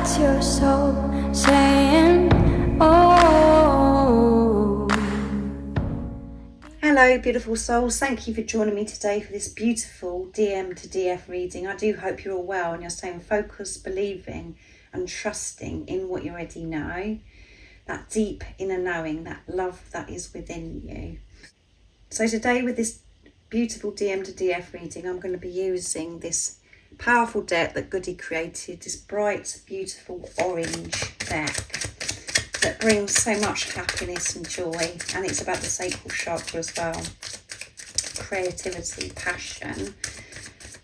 That's your soul saying, oh. Hello beautiful souls, thank you for joining me today for this beautiful DM to DF reading. I do hope you're all well and you're staying focused, believing and trusting in what you already know. That deep inner knowing, that love that is within you. So today with this beautiful DM to DF reading, I'm going to be using this powerful deck that Goody created, this bright, beautiful orange deck that brings so much happiness and joy, and it's about the sacral chakra as well, creativity, passion.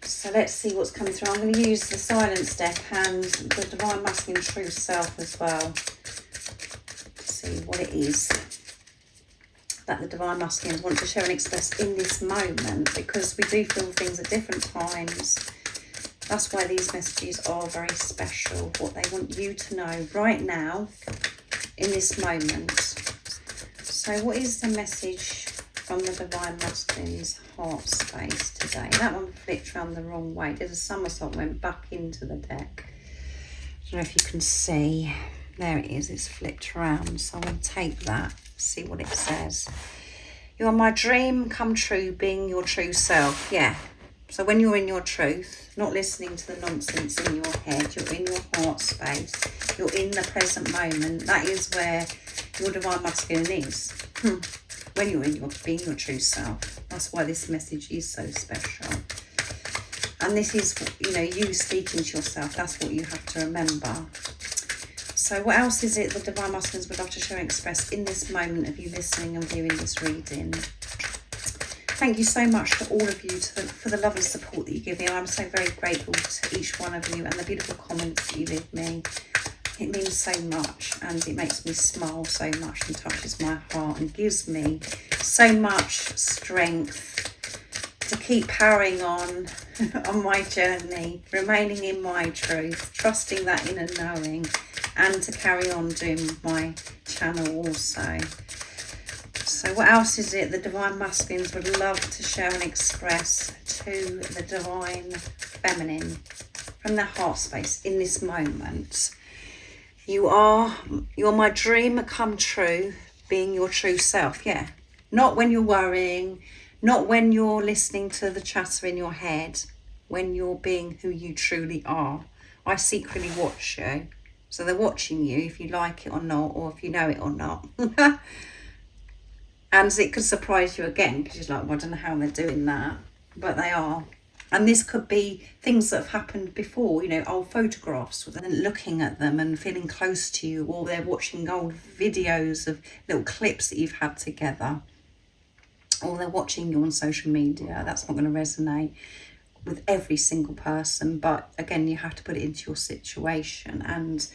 So let's see what's coming through. I'm going to use the silence deck and the divine masculine true self as well to see what it is that the divine masculines want to share and express in this moment, because we do feel things at different times. That's why these messages are very special, what they want you to know right now in this moment. So what is the message from the divine masculine's heart space today? That one flipped around the wrong way, did a somersault, went back into the deck. I don't know if you can see. There it is, it's flipped around. So I'm going to take that, see what it says. You're my dream come true, being your true self. Yeah. So when you're in your truth, not listening to the nonsense in your head, you're in your heart space, you're in the present moment, that is where your divine masculine is. When you're in being your true self. That's why this message is so special. And this is, you speaking to yourself. That's what you have to remember. So what else is it the divine masculines would love to share and express in this moment of you listening and viewing this reading? Thank you so much to all of you for the love and support that you give me. I'm so very grateful to each one of you and the beautiful comments that you leave me. It means so much and it makes me smile so much and touches my heart and gives me so much strength to keep powering on my journey, remaining in my truth, trusting that inner knowing, and to carry on doing my channel also. So what else is it the divine masculines would love to share and express to the divine feminine from their heart space in this moment? You're my dream come true, being your true self. Yeah. Not when you're worrying, not when you're listening to the chatter in your head, when you're being who you truly are. I secretly watch you. So they're watching you if you like it or not, or if you know it or not. And it could surprise you again, because you're like, well, I don't know how they're doing that, but they are. And this could be things that have happened before, old photographs, and looking at them and feeling close to you, or they're watching old videos of little clips that you've had together, or they're watching you on social media. That's not going to resonate with every single person, but again, you have to put it into your situation. And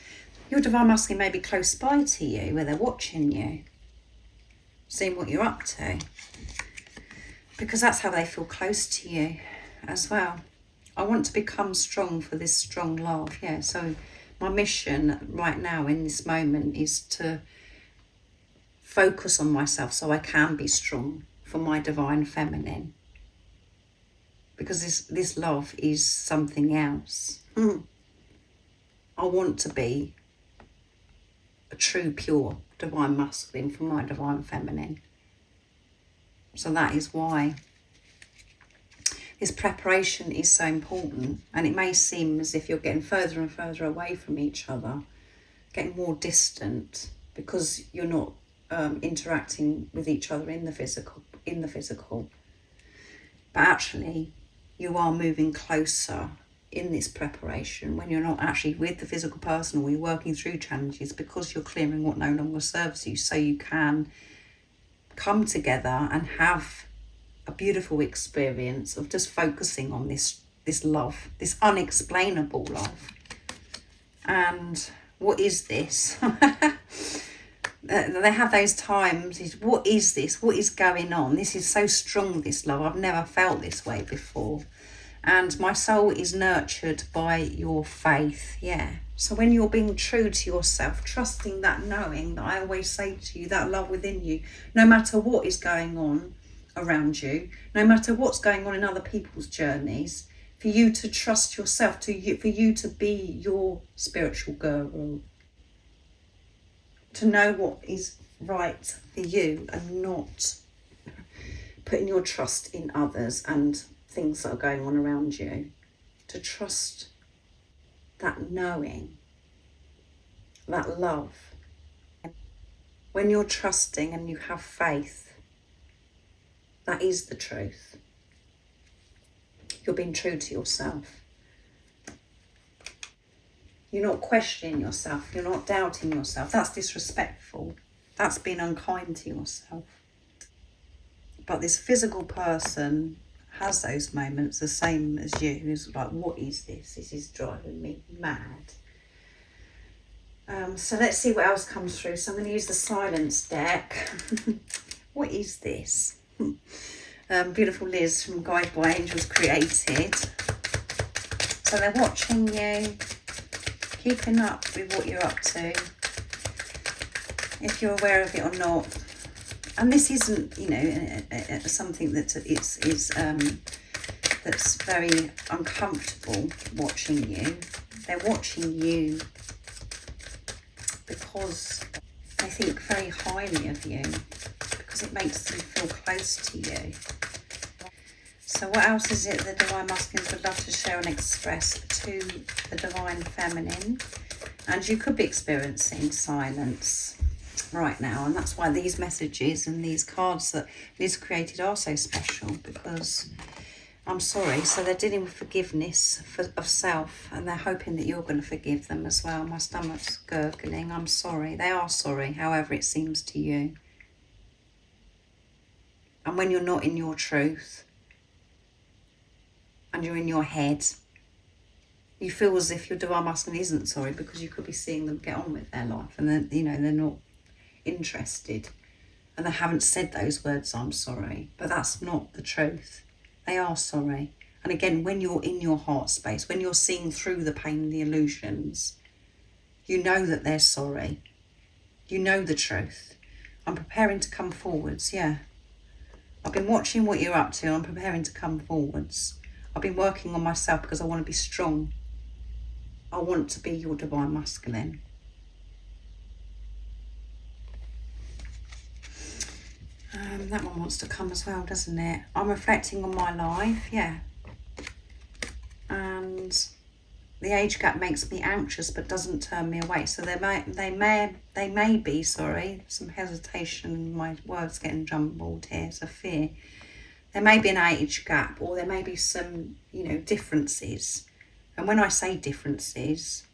your divine masculine may be close by to you, where they're watching you, seeing what you're up to, because that's how they feel close to you as well. I want to become strong for this strong love. Yeah, so my mission right now in this moment is to focus on myself so I can be strong for my divine feminine, because this love is something else. I want to be a true pure divine masculine for my divine feminine. So that is why this preparation is so important. And it may seem as if you're getting further and further away from each other, getting more distant, because you're not interacting with each other in the physical. But actually you are moving closer in this preparation when you're not actually with the physical person, or you're working through challenges, because you're clearing what no longer serves you, so you can come together and have a beautiful experience of just focusing on this love, this unexplainable love. And what is this? They have those times, what is this? What is going on? This is so strong, this love. I've never felt this way before. And my soul is nurtured by your faith. Yeah. So when you're being true to yourself, trusting that knowing that I always say to you, that love within you, no matter what is going on around you, no matter what's going on in other people's journeys, for you to trust yourself, for you to be your spiritual guru, to know what is right for you and not putting your trust in others and things that are going on around you. To trust that knowing, that love. When you're trusting and you have faith, that is the truth. You're being true to yourself. You're not questioning yourself. You're not doubting yourself. That's disrespectful. That's being unkind to yourself. But this physical person has those moments the same as you. Who's like, what is this? This is driving me mad. So let's see what else comes through. So I'm going to use the silence deck. What is this? Beautiful Liz from Guide by Angels created. So they're watching you, keeping up with what you're up to, if you're aware of it or not. And this isn't, you know, something that that's very uncomfortable watching you. They're watching you because they think very highly of you, because it makes them feel close to you. So what else is it the Divine Masculines would love to share and express to the Divine Feminine? And you could be experiencing silence right now, and that's why these messages and these cards that Liz created are so special, because I'm sorry. So they're dealing with forgiveness of self, and they're hoping that you're going to forgive them as well. My stomach's gurgling. I'm sorry. They are sorry, however it seems to you. And when you're not in your truth and you're in your head, you feel as if your Divine Masculine isn't sorry, because you could be seeing them get on with their life, and then, you know, they're not interested, and they haven't said those words, I'm sorry. But that's not the truth. They are sorry. And again, when you're in your heart space, when you're seeing through the pain and the illusions, you know that they're sorry. You know the truth. I'm preparing to come forwards. Yeah, I've been watching what you're up to. I'm preparing to come forwards. I've been working on myself because I want to be strong. I want to be your Divine Masculine. That one wants to come as well, doesn't it? I'm reflecting on my life, yeah. And the age gap makes me anxious but doesn't turn me away. So they may be, sorry, some hesitation, my words getting jumbled here, so fear. There may be an age gap, or there may be some, you know, differences. And when I say differences,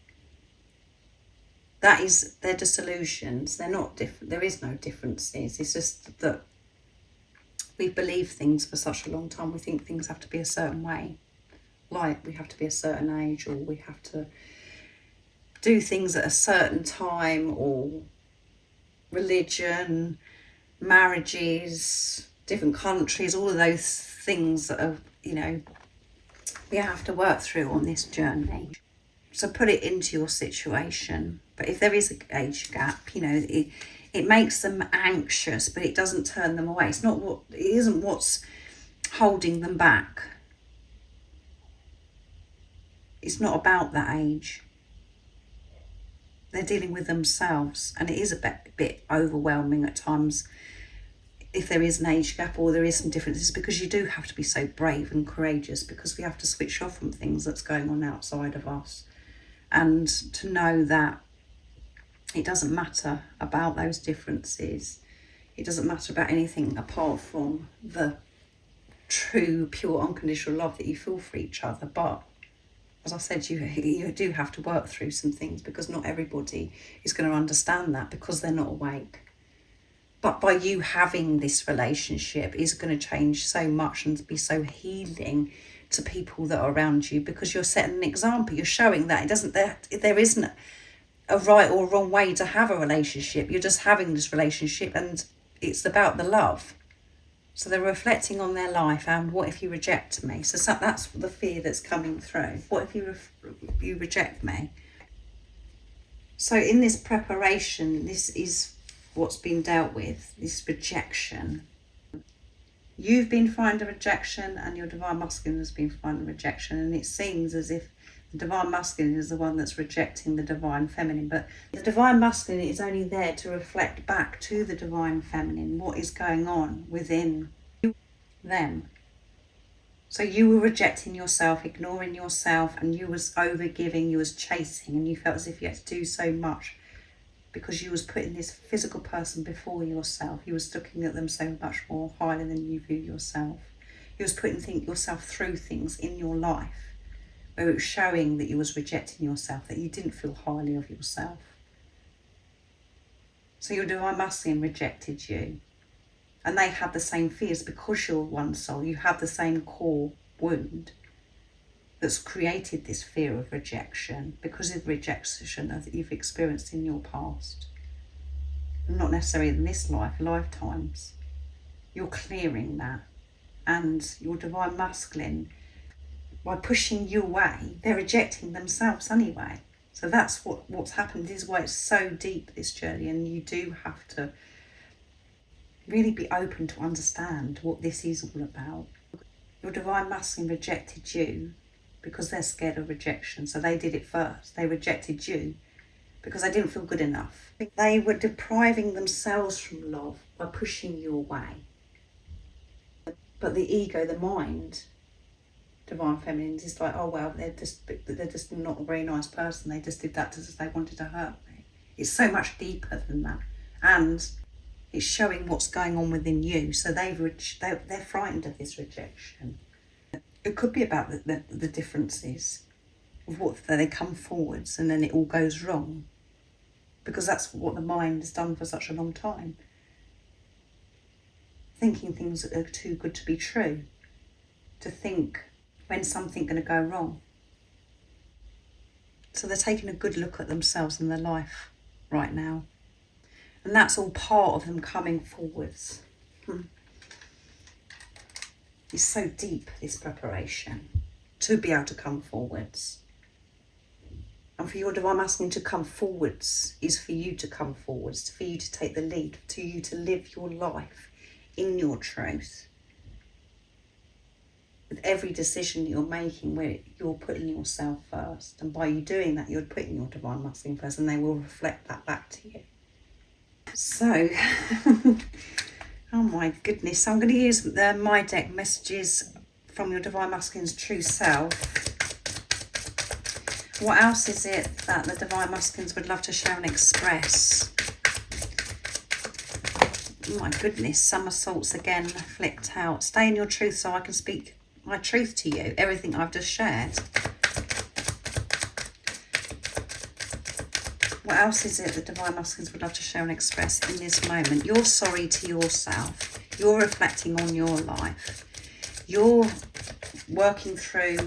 they're just illusions. They're not different. There is no differences. It's just that we've believed things for such a long time. We think things have to be a certain way. Like we have to be a certain age, or we have to do things at a certain time, or religion, marriages, different countries, all of those things that are, you know, we have to work through on this journey. So put it into your situation. But if there is an age gap, you know, it makes them anxious, but it doesn't turn them away. It isn't what's holding them back. It's not about that age. They're dealing with themselves, and it is a bit overwhelming at times if there is an age gap or there is some differences, because you do have to be so brave and courageous, because we have to switch off from things that's going on outside of us, and to know that it doesn't matter about those differences. It doesn't matter about anything apart from the true, pure, unconditional love that you feel for each other. But as I said, you do have to work through some things, because not everybody is going to understand that, because they're not awake. But by you having this relationship is going to change so much and be so healing to people that are around you, because you're setting an example. You're showing that there isn't a right or wrong way to have a relationship. You're just having this relationship, and it's about the love. So they're reflecting on their life, and what if you reject me? So that's the fear that's coming through. What if you reject me? So in this preparation, this is what's been dealt with, this rejection. You've been frightened of rejection and your divine masculine has been frightened of rejection, and it seems as if the divine masculine is the one that's rejecting the divine feminine, but the divine masculine is only there to reflect back to the divine feminine what is going on within them. So you were rejecting yourself, ignoring yourself, and you was overgiving, you was chasing, and you felt as if you had to do so much because you was putting this physical person before yourself. You was looking at them so much more highly than you view yourself. You was putting yourself through things in your life where it was showing that you was rejecting yourself, that you didn't feel highly of yourself. So your divine masculine rejected you. And they have the same fears because you're one soul. You have the same core wound that's created this fear of rejection because of rejection that you've experienced in your past. Not necessarily in this life, lifetimes. You're clearing that. And your divine masculine, by pushing you away, they're rejecting themselves anyway. So that's what's happened, is why it's so deep, this journey, and you do have to really be open to understand what this is all about. Your divine masculine rejected you because they're scared of rejection. So they did it first. They rejected you because they didn't feel good enough. They were depriving themselves from love by pushing you away. But the ego, the mind, divine feminine, is like, oh well, they're just not a very nice person. They just did that because they wanted to hurt me. It's so much deeper than that. And it's showing what's going on within you. So they're frightened of this rejection. It could be about the differences of what they come forwards and then it all goes wrong. Because that's what the mind has done for such a long time. Thinking things that are too good to be true. To think when's something going to go wrong. So they're taking a good look at themselves and their life right now. And that's all part of them coming forwards. It's so deep, this preparation, to be able to come forwards. And for your divine masculine to come forwards is for you to come forwards, for you to take the lead, to you to live your life in your truth. With every decision that you're making, where you're putting yourself first. And by you doing that, you're putting your divine masculine first, and they will reflect that back to you. So, oh my goodness, so I'm going to use my deck, Messages from Your Divine Masculine's True Self. What else is it that the Divine Masculines would love to share and express? Oh my goodness, somersaults again flicked out. Stay in your truth so I can speak my truth to you, everything I've just shared. What else is it that Divine Masculines would love to share and express in this moment? You're sorry to yourself. You're reflecting on your life. You're working through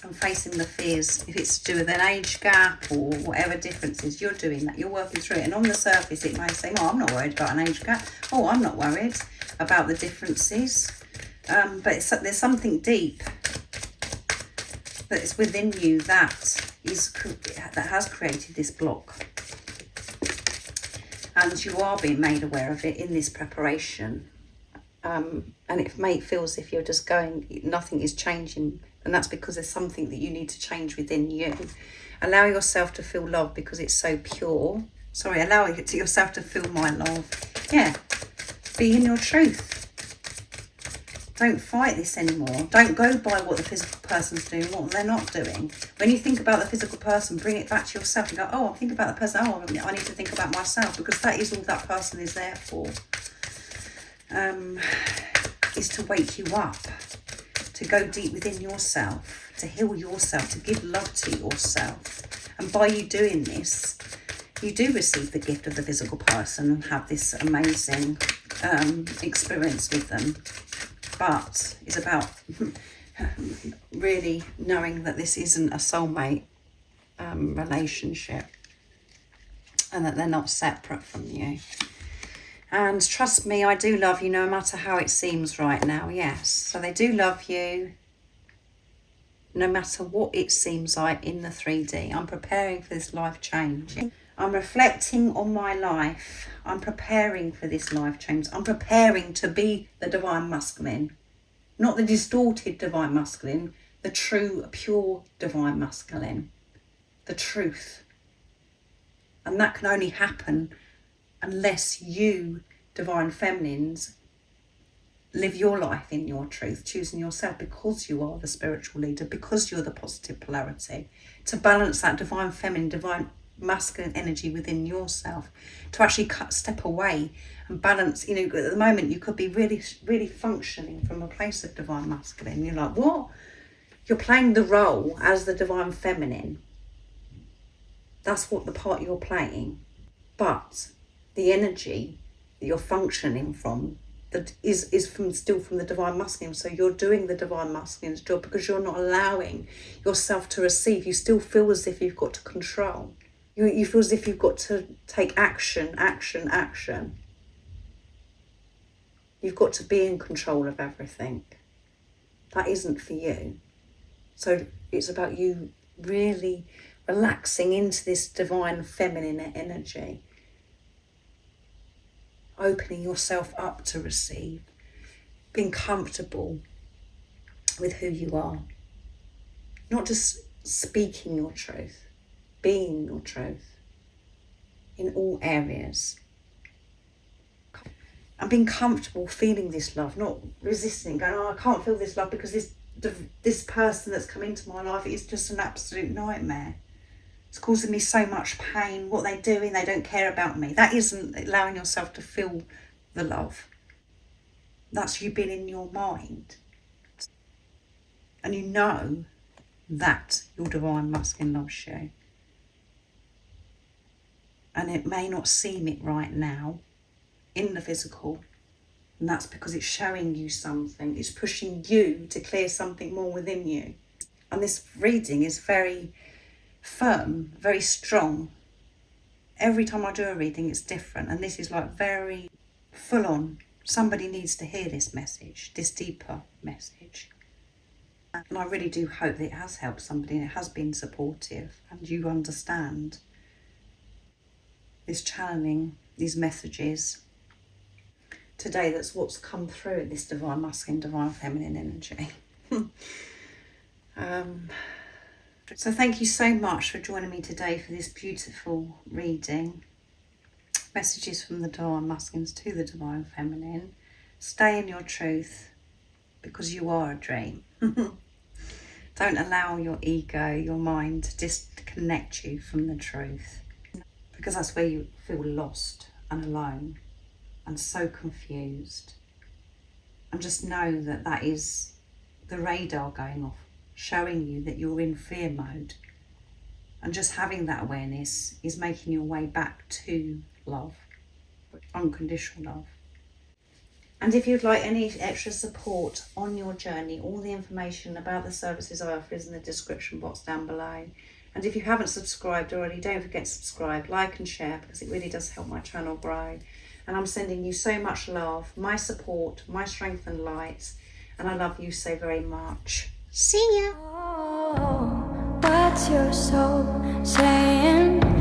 and facing the fears. If it's to do with an age gap or whatever differences, you're doing that. You're working through it. And on the surface, it may say, oh, I'm not worried about an age gap. Oh, I'm not worried about the differences. But there's something deep that is within you that has created this block, and you are being made aware of it in this preparation, and it may feel as if you're just going, nothing is changing, and that's because there's something that you need to change within you. Allow yourself to feel love because it's so pure. Allow yourself to feel my love. Yeah, be in your truth. Don't fight this anymore. Don't go by what the physical person's doing, what they're not doing. When you think about the physical person, bring it back to yourself and go, oh, I think about the person. Oh, I need to think about myself, because that is all that person is there for. Is to wake you up, to go deep within yourself, to heal yourself, to give love to yourself. And by you doing this, you do receive the gift of the physical person and have this amazing experience with them. But it's about really knowing that this isn't a soulmate relationship, and that they're not separate from you. And trust me, I do love you no matter how it seems right now. Yes, so they do love you no matter what it seems like in the 3D. I'm preparing for this life change. I'm reflecting on my life. I'm preparing for this life change. I'm preparing to be the divine masculine. Not the distorted divine masculine, the true, pure divine masculine. The truth. And that can only happen unless you, divine feminines, live your life in your truth, choosing yourself, because you are the spiritual leader, because you're the positive polarity, to balance that divine feminine, divine masculine energy within yourself, to actually step away and balance. You know, at the moment you could be really functioning from a place of divine masculine. You're like, what? You're playing the role as the divine feminine. That's what the part you're playing. But the energy that you're functioning from, that is still from the divine masculine. So you're doing the divine masculine's job because you're not allowing yourself to receive. You still feel as if you've got to control. You feel as if you've got to take action. You've got to be in control of everything. That isn't for you. So it's about you really relaxing into this divine feminine energy, opening yourself up to receive, being comfortable with who you are, not just speaking your truth, being your truth in all areas, and being comfortable feeling this love, not resisting, going, oh, I can't feel this love because this person that's come into my life is just an absolute nightmare. It's causing me so much pain. What they're doing, they don't care about me. That isn't allowing yourself to feel the love. That's you being in your mind. And you know that your divine masculine loves you. And it may not seem it right now in the physical. And that's because it's showing you something. It's pushing you to clear something more within you. And this reading is very firm, very strong. Every time I do a reading, it's different. And this is like very full on. Somebody needs to hear this message, this deeper message. And I really do hope that it has helped somebody and it has been supportive and you understand this channeling, these messages. Today, that's what's come through, this divine masculine, divine feminine energy. So thank you so much for joining me today for this beautiful reading. Messages from the divine masculines to the divine feminine. Stay in your truth because you are a dream. Don't allow your ego, your mind to disconnect you from the truth, because that's where you feel lost and alone and so confused. And just know that that is the radar going off, showing you that you're in fear mode. And just having that awareness is making your way back to love, unconditional love. And if you'd like any extra support on your journey, all the information about the services I offer is in the description box down below. And if you haven't subscribed already, don't forget to subscribe, like and share, because it really does help my channel grow. And I'm sending you so much love, my support, my strength and light. And I love you so very much. See ya. Oh, what's your soul saying?